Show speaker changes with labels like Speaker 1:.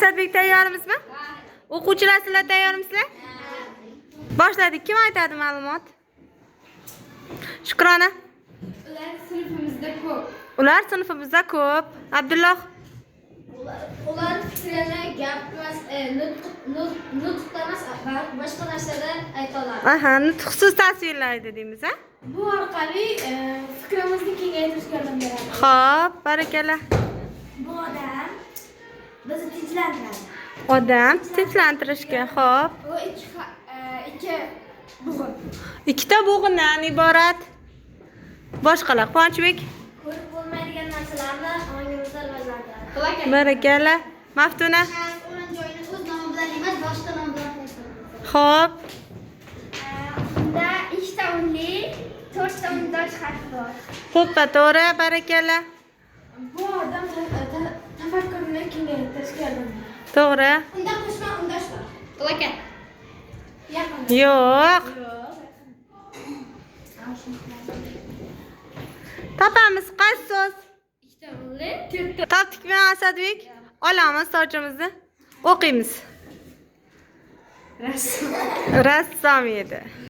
Speaker 1: Asadbek tayyormizmi? O'quvchilar sizlar tayyormisizlar? Boshladik. Kim aytadi ma'lumot? Shukrona.
Speaker 2: Ular sinfimizda ko'p.
Speaker 1: Ular sinfimizda ko'p. Abdulloh.
Speaker 2: Ular fikrini gapmas, nutqda emas, boshqa narsada ayta oladi.
Speaker 1: Aha, nutqsiz tasvirlaydi deymiz, ha?
Speaker 2: Bu orqali fikrimizni kengaytirishga yordam beradi.
Speaker 1: Xo'p, barakalla.
Speaker 2: Bu odam bizni tinchlantiradi.
Speaker 1: Odam tinchlantirishga, xo'p.
Speaker 2: Bu ikki bug'un.
Speaker 1: Ikkita bo'g'indan iborat. Boshqalar Quvonchbek.
Speaker 2: Ko'rib bo'lmaydigan narsalarni ongimizda rivojlantiradi.
Speaker 1: Barakalla. Maftuna.
Speaker 2: O'rin joyini o'z nomi bilan emas, boshqa nom bilan qo'yadi.
Speaker 1: Xo'p.
Speaker 2: Unda 2 ta unli, 4 ta undoj harfi bor.
Speaker 1: To'ppa-to'g'ri, barakalla.
Speaker 2: Bu odam tafakkurini kengaytirishga yordam beradi.
Speaker 1: To'g'ri.
Speaker 2: Unda qo'shma undosh bor. Qo'lakan. Yaqin.
Speaker 1: Yo'q. Topamiz qaysi so'z?
Speaker 2: 2 ta unli,
Speaker 1: Topdikmi Asadbek? Olamiz sochimizni. O'qiymiz.
Speaker 2: rassom.
Speaker 1: Rassom edi.